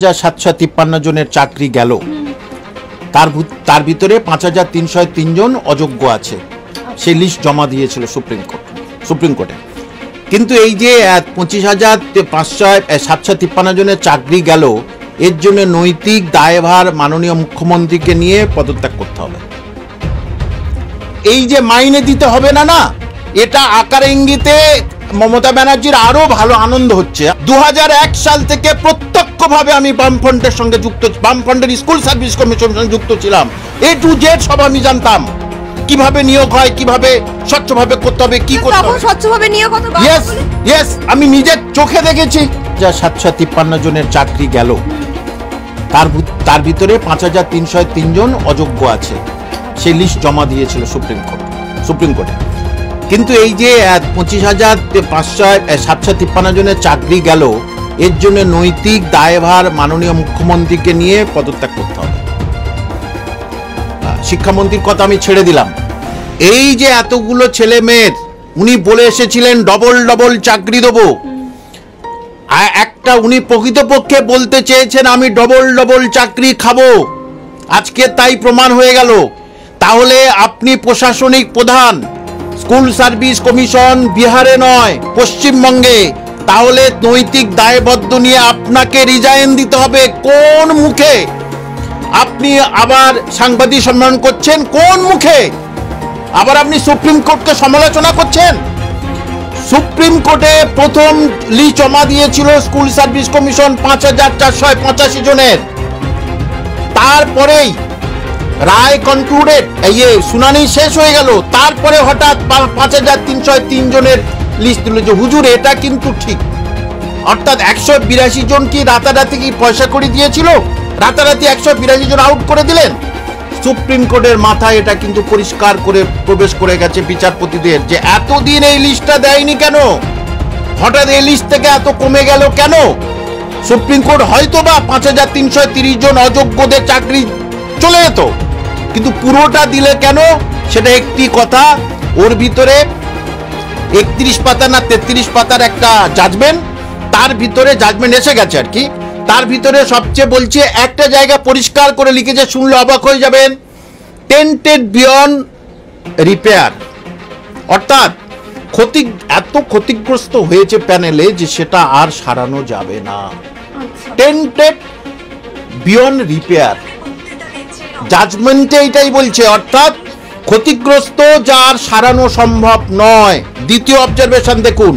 753 জনের চাকরি গেল, তার ভিতরে 5303 জন অযোগ্য আছে। সেই লিস্ট জমা দিয়েছিল সুপ্রিম কোর্টে। কিন্তু এই যে 25,753 জনের চাকরি গেল, এর জন্য নৈতিক দায়ভার মাননীয় মুখ্যমন্ত্রীকে নিয়ে পদত্যাগ করতে হবে। এই যে মাইনে দিতে হবে না, এটা আকার ইঙ্গিতে মমতা ব্যানার্জির আরো ভালো আনন্দ হচ্ছে। 2001 সাল থেকে প্রত্যক্ষভাবে আমি বামফ্রন্টের সঙ্গে যুক্ত, বামফ্রন্টের স্কুল সার্ভিস কমিশনের সঙ্গে যুক্ত ছিলাম। A to Z সব আমি জানতাম, কিভাবে নিয়োগ হয়, কিভাবে স্বচ্ছভাবে করতে হবে, কি করতে হবে। স্বচ্ছভাবে নিয়োগ হতো। ইয়েস, আমি নিজের চোখে দেখেছি। 753 জনের চাকরি গেল, তার ভিতরে 5303 জন অযোগ্য আছে। সেই লিস্ট জমা দিয়েছিল সুপ্রিম কোর্টে। কিন্তু এই যে 25,753 জনের চাকরি গেল, এর জন্য নৈতিক দায়ভার মাননীয় মুখ্যমন্ত্রীকে নিয়ে পদত্যাগ করতে হবে। শিক্ষামন্ত্রীর কথা আমি ছেড়ে দিলাম। এই যে এতগুলো ছেলে মেয়ের, উনি বলে এসেছিলেন ডবল চাকরি দেবো। একটা উনি প্রকৃতপক্ষে বলতে চেয়েছেন আমি ডবল চাকরি খাবো। আজকে তাই প্রমাণ হয়ে গেল। তাহলে আপনি প্রশাসনিক প্রধান, স্কুল সার্ভিস কমিশন বিহারে নয় পশ্চিমবঙ্গে, তাহলে নৈতিক দায়বদ্ধ নিয়ে আপনাকে রিজাইন দিতে হবে। কোন মুখে আপনি আবার সাংবাদিক সম্মেলন করছেন? কোন মুখে আবার আপনি সুপ্রিম কোর্টকে সমালোচনা করছেন? সুপ্রিম কোর্টে প্রথম লিস্ট জমা দিয়েছিল স্কুল সার্ভিস কমিশন 5,485 জনের। তারপরেই রায় কনক্লুডেড, শুনানি শেষ হয়ে গেল। তারপরে হঠাৎ 5,303 জনের লিস্ট দিল যে হুজুর এটা কিন্তু ঠিক। অর্থাৎ 182 জন কি রাতারাতি কি পয়সা করে দিয়েছিল? রাতারাতি 182 জন আউট করে দিলেন। সুপ্রিম কোর্টের মাথায় এটা কিন্তু পরিষ্কার করে প্রবেশ করে গেছে বিচারপতিদের, যে এতদিন এই লিস্টটা দেয়নি কেন, হঠাৎ এই লিস্ট থেকে এত কমে গেল কেন? সুপ্রিম কোর্ট হয়তো বা 5,330 জন অযোগ্যদের চাকরি চলে যেত, কিন্তু পুরোটা দিলে কেন? সেটা একটি কথা। ওর ভিতরে 31 পাতা না 33 পাতার একটা জাজমেন্ট, তার ভিতরে জাজমেন্ট এসে গেছে আর কি। তার ভিতরে সবচেয়ে বলছে একটা জায়গা পরিষ্কার করে লিখেছে, শুনলে অবাক হয়ে যাবেন, টেন্টেড বিয়ন্ড রিপেয়ার। অর্থাৎ এত ক্ষতিগ্রস্ত হয়েছে প্যানেলে যে সেটা আর সারানো যাবে না। টেন্টেড বিয়ন্ড রিপেয়ার জাজমেন্টে এটাই বলছে, অর্থাৎ ক্ষতিগ্রস্ত যা আর সারানো সম্ভব নয়। দ্বিতীয় অবজারভেশন দেখুন,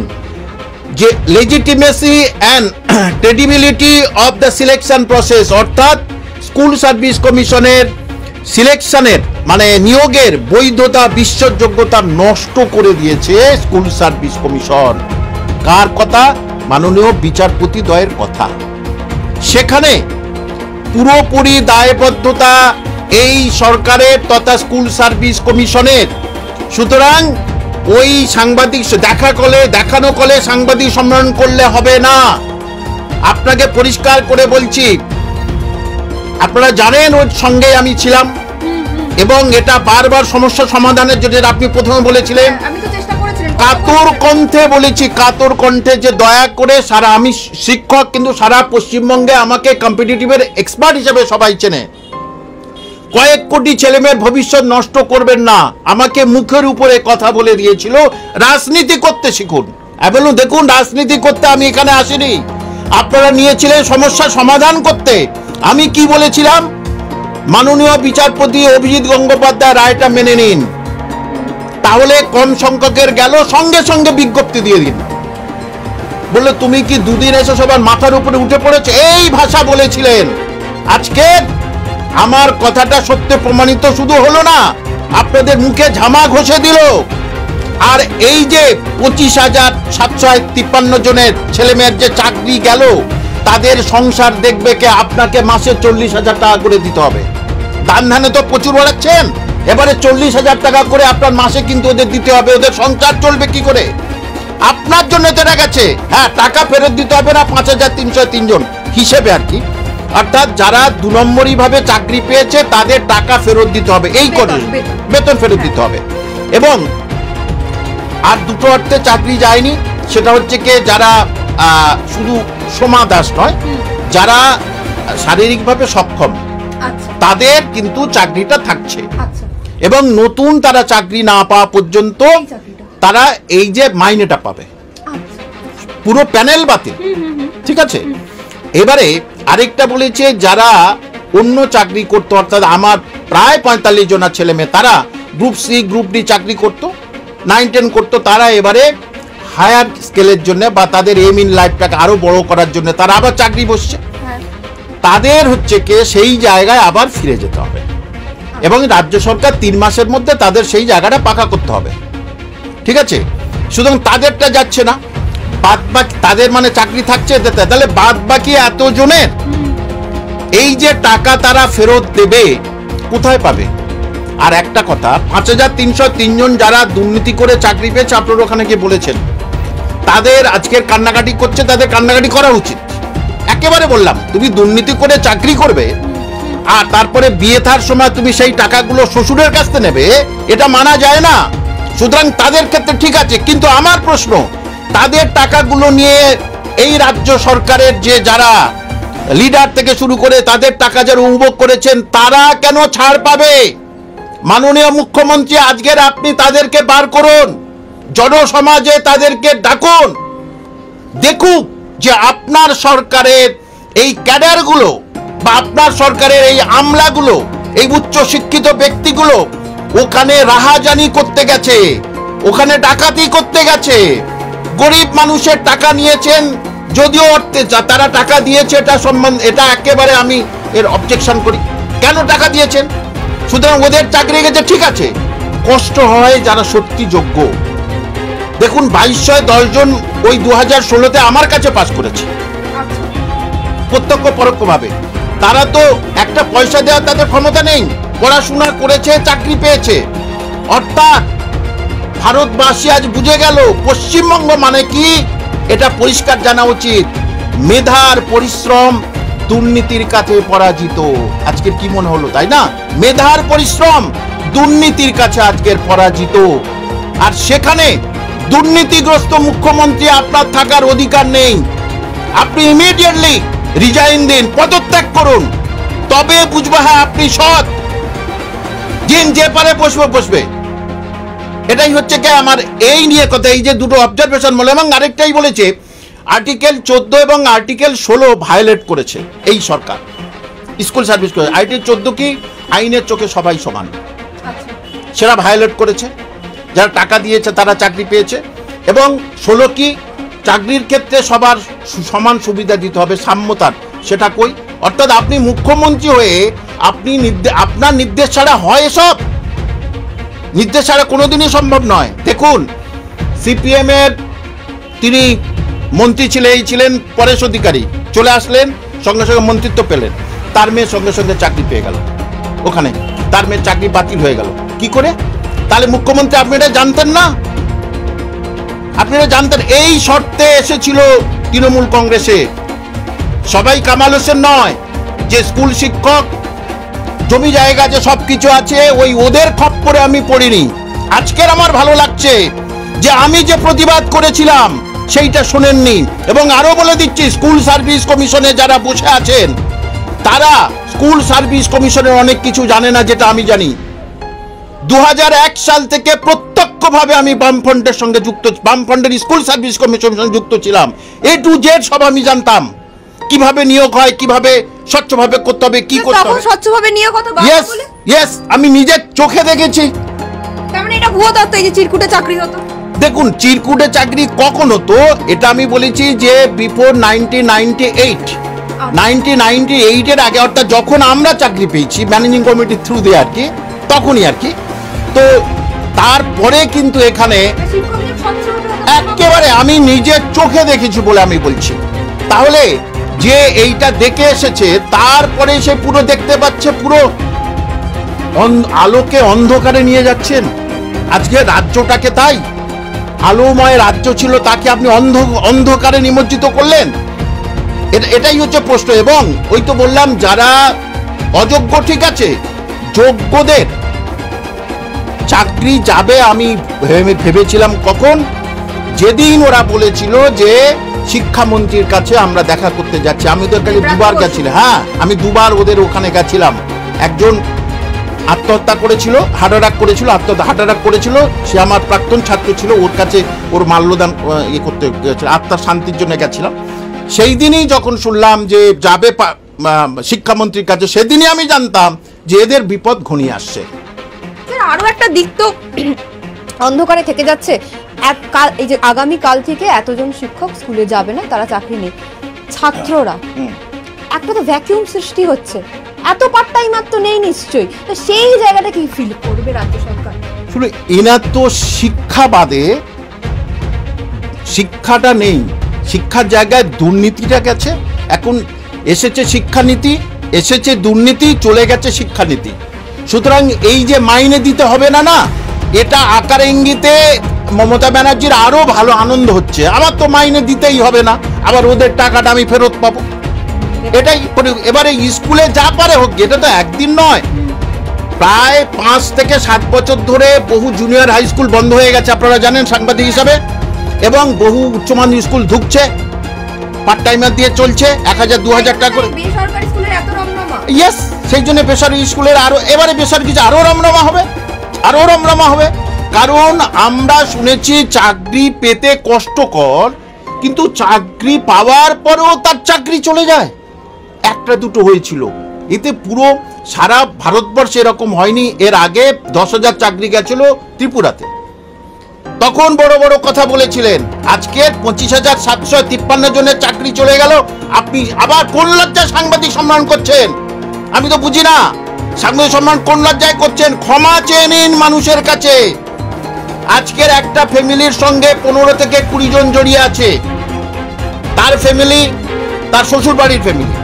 যে legitimacy and credibility of the selection process, অর্থাৎ স্কুল সার্ভিস কমিশনের সিলেকশনের মানে নিয়োগের বৈধতা বিশ্বাসযোগ্যতা নষ্ট করে দিয়েছে স্কুল সার্ভিস কমিশন। কার কথা? মাননীয় বিচারপতি দ্বয়ের কথা। সেখানে পুরোপুরি দায়বদ্ধতা এই সরকারের তথা স্কুল সার্ভিস কমিশনের। সুতরাং ওই সাংবাদিক দেখানো কলে সাংবাদিক সম্মেলন করলে হবে না। আপনাকে পরিষ্কার করে বলছি, আপনারা জানেন ওর সঙ্গে আমি ছিলাম এবং এটা বারবার সমস্যা সমাধানের জন্য আপনি প্রথমে বলেছিলেন, কাতর কণ্ঠে বলেছি, কাতর কণ্ঠে যে দয়া করে সারা, আমি শিক্ষক কিন্তু সারা পশ্চিমবঙ্গে আমাকে কম্পিটিটিভের এক্সপার্ট হিসেবে সবাই চেনে। কয়েক কোটি ছেলেমেয়ের ভবিষ্যৎ নষ্ট করবেন না। আমাকে মুখের উপরে কথা বলে দিয়েছিল রাজনীতি করতে শিখুন। বলুন দেখুন, রাজনীতি করতে আমি এখানে আসিনি, আপনারা নিয়েছিলেন সমস্যা সমাধান করতে। আমি কি বলেছিলাম? মাননীয় বিচারপতি অভিজিৎ গঙ্গোপাধ্যায় রায়টা মেনে নিন, তাহলে কম সংখ্যকের গেল, সঙ্গে সঙ্গে বিজ্ঞপ্তি দিয়ে দিন। বললে তুমি কি দুদিন এসে সবার মাথার উপরে উঠে পড়েছে, এই ভাষা বলেছিলেন। আজকে আমার কথাটা সত্য প্রমাণিত শুধু হলো না, আপনাদের মুখে ঝামা ঘষে দিল। আর এই যে 25,753 জনের ছেলেমেয়ের যে চাকরি গেল, তাদের সংসার দেখবে কে? আপনাকে মাসে 40,000 টাকা করে দিতে হবে। দান ধানে তো প্রচুর বাড়াচ্ছেন, এবারে 40,000 টাকা করে আপনার মাসে কিন্তু ওদের দিতে হবে। ওদের সংসার চলবে কি করে? আপনার জন্য তো এটা গেছে। হ্যাঁ, টাকা ফেরত দিতে হবে না 5,303 জন হিসেবে আর কি। অর্থাৎ যারা 2 নম্বরই ভাবে চাকরি পেয়েছে তাদের টাকা ফেরত দিতে হবে, এই করে বেতন ফেরত দিতে হবে। এবং আর দুটো অর্থে চাকরি যায়নি, সেটা হচ্ছে কি, যারা শুধু সোমা দাস নয়, যারা শারীরিকভাবে সক্ষম আচ্ছা তাদের কিন্তু চাকরিটা থাকছে, আচ্ছা এবং নতুন তারা চাকরি না পাওয়া পর্যন্ত এই চাকরিটা তারা এই যে মাইনেটা পাবে, আচ্ছা পুরো প্যানেল বাতিল। ঠিক আছে, এবারে আরেকটা বলেছে যারা অন্য চাকরি করতো, অর্থাৎ আমার প্রায় 45 জনের ছেলে মেয়ে তারা গ্রুপ সি গ্রুপ ডি চাকরি করতো, 9-10 করতো, তারা এবারে হায়ার স্কেলের জন্য বা তাদের এম ইন লাইফটাকে আরো বড় করার জন্য তারা আবার চাকরি বসছে। হ্যাঁ তাদের হচ্ছে কি সেই জায়গায় আবার ফিরে যেতে হবে, এবং রাজ্য সরকার 3 মাসের মধ্যে তাদের সেই জায়গাটা পাকা করতে হবে। ঠিক আছে, সুতরাং তাদেরটা যাচ্ছে না, বাদ বাকি তাদের মানে চাকরি থাকছে, তাহলে বাদ বাকি এতজনের এই যে টাকা তারা ফেরত দেবে কোথায় পাবে? আর একটা কথা, 5303 জন যারা দুর্নীতি করে চাকরি পেয়েছে, আপনারা ওখানে গিয়ে বলেছেন, তাদের আজকের কান্নাকাটি করছে, তাদের কান্নাকাটি করা উচিত। একেবারে বললাম, তুমি দুর্নীতি করে চাকরি করবে আর তারপরে বিয়ে থার সময় তুমি সেই টাকাগুলো শ্বশুরের কাছ থেকে নেবে, এটা মানা যায় না। সুতরাং তাদের ক্ষেত্রে ঠিক আছে, কিন্তু আমার প্রশ্ন, তাদের টাকাগুলো নিয়ে এই রাজ্য সরকারের যে যারা লিডার থেকে শুরু করে তাদের টাকা যারা উপভোগ করেছেন, তারা কেন ছাড় পাবে? মাননীয় মুখ্যমন্ত্রী, আজকের আপনি তাদেরকে বার করুন, জনসমাজে তাদেরকে ডাকুন, দেখুক যে আপনার সরকারের এই ক্যাডারগুলো বা আপনার সরকারের এই আমলাগুলো, এই উচ্চ শিক্ষিত ব্যক্তিগুলো ওখানে রাহাজানি করতে গেছে, ওখানে ডাকাতি করতে গেছে, গরিব মানুষের টাকা নিয়েছেন, যদিও তারা টাকা দিয়েছে এটা সম্বন্ধে এটা একেবারে আমি এর অবজেকশন করি, কেন টাকা দিয়েছেন? সুতরাং ওদের চাকরি গেছে, ঠিক আছে, কষ্ট হয় যারা সত্যি যোগ্য। দেখুন 2210 জন ওই 2016-তে আমার কাছে পাস করেছে, আচ্ছা প্রত্যক্ষ পরোক্ষভাবে। তারা তো একটা পয়সা দেওয়ার তাদের ক্ষমতা নেই, পড়াশোনা করেছে, চাকরি পেয়েছে। অর্থাৎ ভারতবাসী আজ বুঝে গেল পশ্চিমবঙ্গ মানে কি, এটা পরিষ্কার জানা উচিত। মেধার পরিশ্রম দুর্নীতির কাছে পরাজিত। আজকের কি মনে হলো, তাই না? মেধার পরিশ্রম দুর্নীতির কাছে আজকের পরাজিত। আর সেখানে দুর্নীতিগ্রস্ত মুখ্যমন্ত্রী আপনার থাকার অধিকার নেই। আপনি ইমিডিয়েটলি রিজাইন দিন, পদত্যাগ করুন, তবে বুঝবো হ্যাঁ আপনি সৎ। দিন যে পারে বসবে। এটাই হচ্ছে কি আমার এই নিয়ে কথা, এই যে দুটো অবজারভেশন বলে। এবং আরেকটাই বলেছে, আর্টিকেল 14 এবং আর্টিকেল 16 ভায়োলেট করেছে এই সরকার, স্কুল সার্ভিস করে। আর্টিকেল 14 কি, আইনের চোখে সবাই সমান, আচ্ছা সেটা ভায়োলেট করেছে। যারা টাকা দিয়েছে তারা চাকরি পেয়েছে। এবং 16 কি, চাকরির ক্ষেত্রে সবার সমান সুবিধা দিতে হবে, সাম্যতার, সেটা কই? অর্থাৎ আপনি মুখ্যমন্ত্রী হয়ে আপনি আপনার নির্দেশ ছাড়া হয় এসব? নির্দেশ ছাড়া কোনোদিনই সম্ভব নয়। দেখুন সিপিএম এর তিনি মন্ত্রী ছিলেন পরেশ অধিকারী, চলে আসলেন, সঙ্গে সঙ্গে মন্ত্রিত্ব পেলেন, তার মেয়ের সঙ্গে সঙ্গে চাকরি পেয়ে গেল, ওখানে তার মেয়ের চাকরি বাতিল হয়ে গেল। কি করে? তাহলে মুখ্যমন্ত্রী আপনি এটা জানতেন না? আপনারা জানতেন এই শর্তে এসেছিল তৃণমূল কংগ্রেসে। সবাই কামাল হোসেন নয়, যে স্কুল শিক্ষক, জমি জায়গা যে সবকিছু আছে, ওই ওদের খপ্পরে আমি পড়িনি। আজকের আমার ভালো লাগছে যে আমি যে প্রতিবাদ করেছিলাম সেইটা শোনেননি। এবং আরো বলে দিচ্ছি, স্কুল সার্ভিস কমিশনে যারা বসে আছেন তারা স্কুল সার্ভিস কমিশনের অনেক কিছু জানে না, যেটা আমি জানি। 2001 সাল থেকে প্রত্যক্ষভাবে আমি বামফ্রন্টের সঙ্গে যুক্ত, বামফ্রন্টের স্কুল সার্ভিস কমিশনের সঙ্গে যুক্ত ছিলাম। A to Z সব আমি জানতাম, কিভাবে নিয়োগ হয়, কিভাবে স্বচ্ছভাবে করতে হবে, কি করতে হবে। স্বচ্ছভাবে নিয়োগ হতো বলে ইয়েস, আমি নিজের চোখে দেখেছি। তার মানে এটা ভুয়ো তথ্য, এই যে চিরকুটে চাকরি হতো। দেখুন চিরকুটে চাকরি কখন হতো, এটা আমি বলেছি যে বিফোর 1998 এর আগে, অর্থাৎ যখন আমরা চাকরি পেয়েছি ম্যানেজিং কমিটির থ্রু দিয়ে আর কি, তখনই আর কি। তো তারপরে কিন্তু এখানে একেবারে আমি নিজের চোখে দেখেছি বলে আমি বলছি। তাহলে যে এইটা দেখে এসেছে, তারপরে সে পুরো দেখতে পাচ্ছে, পুরো আলোকে অন্ধকারে নিয়ে যাচ্ছেন আজকে রাজ্যটাকে। তাই আলোময় রাজ্য ছিল, তাকে আপনি অন্ধকারে নিমজ্জিত করলেন। এটাই হচ্ছে প্রশ্ন। এবং ওই তো বললাম, যারা অযোগ্য, ঠিক আছে, যোগ্যদের চাকরি যাবে। আমি ভেবেছিলাম কখন যেদিন ওরা বলেছিল যে শিক্ষামন্ত্রীর কাছে আমরা দেখা করতে যাচ্ছি, আমি ওদের কাছে দুবার গেছিলাম। হ্যাঁ, আমি দুবার ওদের ওখানে গেছিলাম। একজন আত্মহত্যা করেছিল, হার্ট অ্যাটাক করেছিল, হার্ট অ্যাটাক করেছিল, সে আমার প্রাক্তন ছাত্র ছিল, ওর কাছে ওর মাল্যদান করতে গেছিল, আত্মার শান্তির জন্য গেছিলাম। সেই দিনই যখন শুনলাম যে যাবে শিক্ষামন্ত্রীর কাছে, সেদিনই আমি জানতাম যে এদের বিপদ ঘনিয়ে আসছে। আরো একটা দিক তো অন্ধকারে থেকে যাচ্ছে, এই যে আগামী কাল থেকে এতজন শিক্ষক স্কুলে যাবে না, তারা চাকরি নেই, ছাত্ররা একটা তো ভ্যাকিউম সৃষ্টি হচ্ছে, এত পার্ট টাইমার তো নেই নিশ্চয়ই, তো সেই জায়গাটা কি ফিল করবে রাজ্য সরকার? শুনে এনার তো শিক্ষা বাদে শিক্ষাটা নেই, শিক্ষার জায়গায় দুর্নীতিটা গেছে। এখন এসেছে শিক্ষানীতি, এসেছে দুর্নীতি, চলে গেছে শিক্ষানীতি। সুতরাং এই যে মাইনে দিতে হবে না, না, এটা আকার ইঙ্গিতে মমতা ব্যানার্জির আরো ভালো আনন্দ হচ্ছে, আমার তো মাইনে দিতেই হবে না, আবার ওদের টাকাটা আমি ফেরত পাবো। এটাই এবারে স্কুলে যা পারে হোক, এটা তো একদিন নয়, প্রায় 5 থেকে 7 বছর ধরে বহু জুনিয়র হাই স্কুল বন্ধ হয়ে গেছে, আপনারা জানেন সাংবাদিক হিসাবে, এবং বহু উচ্চমাধ্যমিক স্কুল ঢুকছে, পার্ট টাইমার দিয়ে চলছে 1000-2000 টাকা করে। বেসরকারি স্কুলের এত রমরমা, ইয়েস, সেই জন্য বেসরকারি স্কুলের আরো, এবারে বেসরকারি আরো রমরমা হবে, আরো রমরমা হবে। কারণ আমরা শুনেছি চাকরি পেতে কষ্টকর, কিন্তু চাকরি পাওয়ার পরেও তার চাকরি চলে যায়। একটা দুটো হয়েছিল, এতে পুরো সারা ভারতবর্ষে এরকম হয়নি। এর আগে 10,000 চাকরি গেছিল ত্রিপুরাতে, তখন বড় বড় কথা বলেছিলেন। আজকে 25,753 জনের চাকরি চলে গেল, আপনি আবার কোন লজ্জায় সাংবাদিক সম্মান করছেন? আমি তো বুঝি না, সাংবাদিক সম্মান কোন লজ্জায় করছেন? ক্ষমা চেয়ে নিন মানুষের কাছে। আজকের একটা ফ্যামিলির সঙ্গে 15 থেকে 20 জন জড়িয়ে আছে, তার ফ্যামিলি, তার শ্বশুর বাড়ির ফ্যামিলি,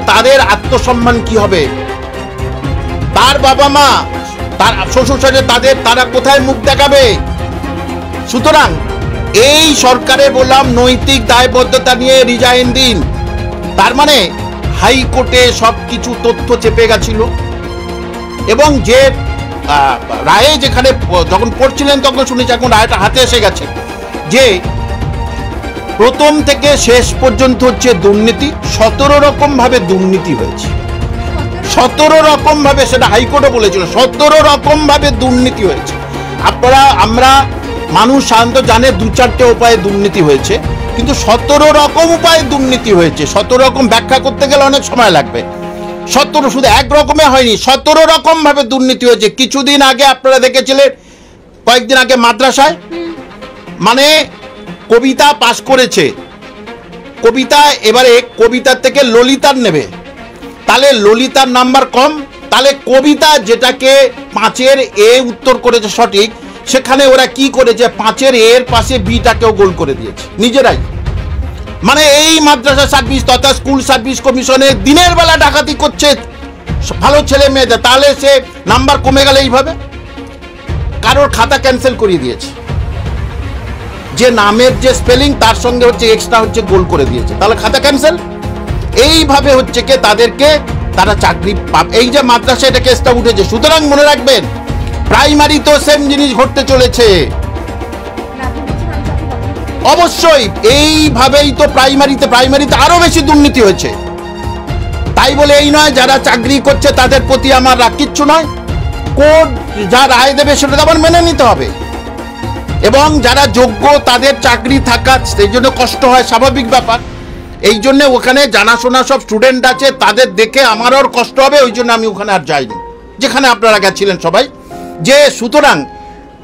তাদের আত্মসম্মান কি হবে? তার বাবা মা, তার শ্বশুর শাশুড়ি, তারা কোথায় মুখ দেখাবে? সুতরাং এই সরকারে বললাম নৈতিক দায়বদ্ধতা নিয়ে রিজাইন দিন। তার মানে হাইকোর্টে সবকিছু তথ্য চেপে গেছিল, এবং যে রায়ে যেখানে যখন পড়ছিলেন তখন শুনেছি, এখন রায়টা হাতে এসে গেছে, যে প্রথম থেকে শেষ পর্যন্ত হচ্ছে দুর্নীতি। 17 রকম ভাবে দুর্নীতি হয়েছে, 17 রকম ভাবে, সেটা হাইকোর্টও বলেছিল, 17 রকম ভাবে দুর্নীতি হয়েছে। আমরা মানুষ সাধারণত জানে 2-4টে উপায়ে দুর্নীতি হয়েছে, কিন্তু 17 রকম উপায়ে দুর্নীতি হয়েছে। 17 রকম ব্যাখ্যা করতে গেলে অনেক সময় লাগবে। 17 শুধু এক রকমে হয়নি, 17 রকম ভাবে দুর্নীতি হয়েছে। কিছুদিন আগে আপনারা দেখেছিলেন, কয়েকদিন আগে মাদ্রাসায়, মানে কবিতা পাশ করেছে, কবিতা, এবারে কবিতার থেকে ললিতার নেবে, তাহলে ললিতার নাম্বার কম, তাহলে কবিতা যেটাকে 5-এর এ উত্তর করেছে সঠিক, সেখানে ওরা কি করেছে, 5-এর এর পাশে বিটাকেও গোল করে দিয়েছে নিজেরাই। মানে এই মাদ্রাসা সার্ভিস তথা স্কুল সার্ভিস কমিশনে দিনের বেলা ডাকাতি করছে ভালো ছেলে মেয়েদের, তাহলে সে নাম্বার কমে গেলে এইভাবে কারোর খাতা ক্যান্সেল করিয়ে দিয়েছে, যে নামের যে স্পেলিং তার সঙ্গে হচ্ছে এক্সট্রা হচ্ছে গোল করে দিয়েছে, তাহলে খাতা ক্যান্সেল। এইভাবে হচ্ছে কি তাদেরকে, তারা চাকরি পাবে। এই যে মাদ্রাসা, এটা কেসটা উঠেছে। সুতরাং মনে রাখবেন, প্রাইমারি তো সেম জিনিস ঘটতে চলেছে, অবশ্যই এইভাবেই তো প্রাইমারিতে আরো বেশি দুর্নীতি হয়েছে। তাই বলে এই নয় যারা চাকরি করছে তাদের প্রতি আমার রাগ, কিচ্ছু নয়, কোর্ট যা রায় দেবে সেটা তো আবার মেনে নিতে হবে, এবং যারা যোগ্য তাদের চাকরি থাকা, সেই জন্য কষ্ট হয়, স্বাভাবিক ব্যাপার। এই জন্য ওখানে জানাশোনা সব স্টুডেন্ট আছে, তাদের দেখে আমারও কষ্ট হবে, ওই জন্য আমি ওখানে আর যাইনি, যেখানে আপনারা গেছিলেন সবাই। যে সুতরাং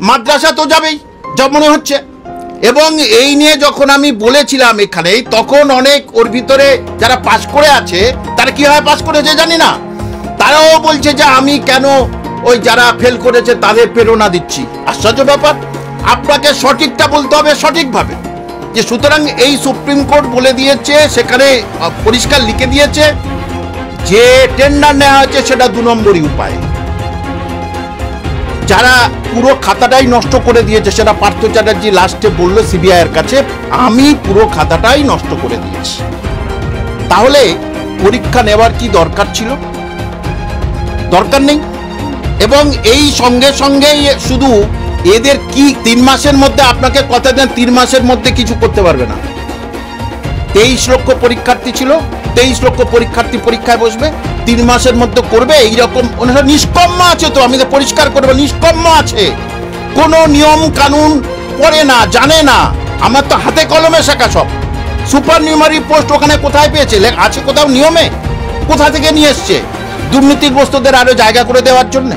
মাদ্রাসা তো যাবেই, যা মনে হচ্ছে। এবং এই নিয়ে যখন আমি বলেছিলাম এখানে, তখন অনেক ওর ভিতরে যারা পাস করে আছে, তারা কিভাবে পাস করেছে জানি না, তারাও বলছে যে আমি কেন ওই যারা ফেল করেছে তাদের প্রেরণা দিচ্ছি। আশ্চর্য ব্যাপার, আপনাকে সঠিকটা বলতে হবে সঠিকভাবে। যে সুতরাং এই সুপ্রিম কোর্ট বলে দিয়েছে, সেখানে পরিষ্কার লিখে দিয়েছে যে টেন্ডার নেওয়া হয়েছে সেটা 2 নম্বরই উপায়। যারা পুরো খাতাটাই নষ্ট করে দিয়েছে, সেটা পার্থ চ্যাটার্জি লাস্টে বললো সিবিআই এর কাছে, আমি পুরো খাতাটাই নষ্ট করে দিয়েছি। তাহলে পরীক্ষা নেওয়ার কি দরকার ছিল? দরকার নেই। এবং এই সঙ্গে সঙ্গে শুধু এদের কি 3 মাসের মধ্যে আপনাকে কথা দেন 3 মাসের মধ্যে কিছু করতে পারবে না। 23 লক্ষ পরীক্ষার্থী ছিল, 23 লক্ষ পরীক্ষার্থী পরীক্ষায় বসবে, 3 মাসের মধ্যে করবে এইরকম। ওনারা নিষ্কম্ম আছে, তো আমি তো পরিষ্কার করবো, নিষ্কম্ম আছে, কোনো নিয়ম কানুন পড়ে না, জানে না। আমার তো হাতে কলমে শেখা সব। সুপার নিউমারি পোস্ট ওখানে কোথায় পেয়েছে? আছে কোথাও নিয়মে? কোথা থেকে নিয়ে এসছে? দুর্নীতিগ্রস্তদের আরো জায়গা করে দেওয়ার জন্য।